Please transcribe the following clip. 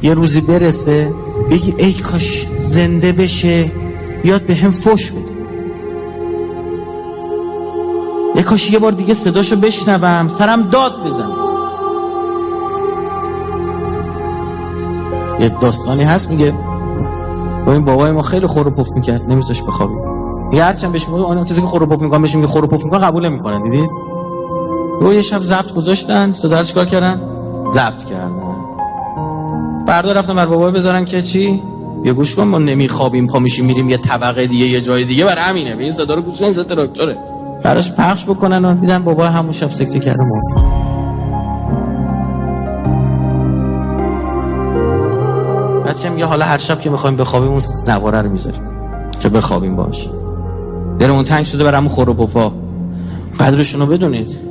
یه روزی برسه بگی ای کاش زنده بشه بیاد به هم فوش بده، ای کاش یه بار دیگه صداشو بشنوم سرم داد بزنم. یه داستانی هست میگه با این بابای ما خیلی خور و پف میکرد، نمیذاش بخوابیم. یه هرچند بهش میگه اون کسی که خور و پف میکنه بهش میگه خور و پف میکنه قبول نمیکنن. دیدید یه شب ضبط گذاشتن، صدا رو چیکار کردن؟ ضبط کردن. فردا رفتن بر بابا بذارن که چی؟ یه گوش کن ما نمیخوابیم پا میشیم میریم یه طبقه دیگه یه جای دیگه، برای همینه به این صدا رو گوش کن، تراکتوره. براش پخش بکنن و دیدن بابا همون شب سکته کرده مرد. بچه میگه حالا هر شب که میخوایم بخوابیم اون نواره رو میذاریم که بخوابیم باش. دلمون تنگ شده برای همون خور و پفا. قدرشون رو بدونید.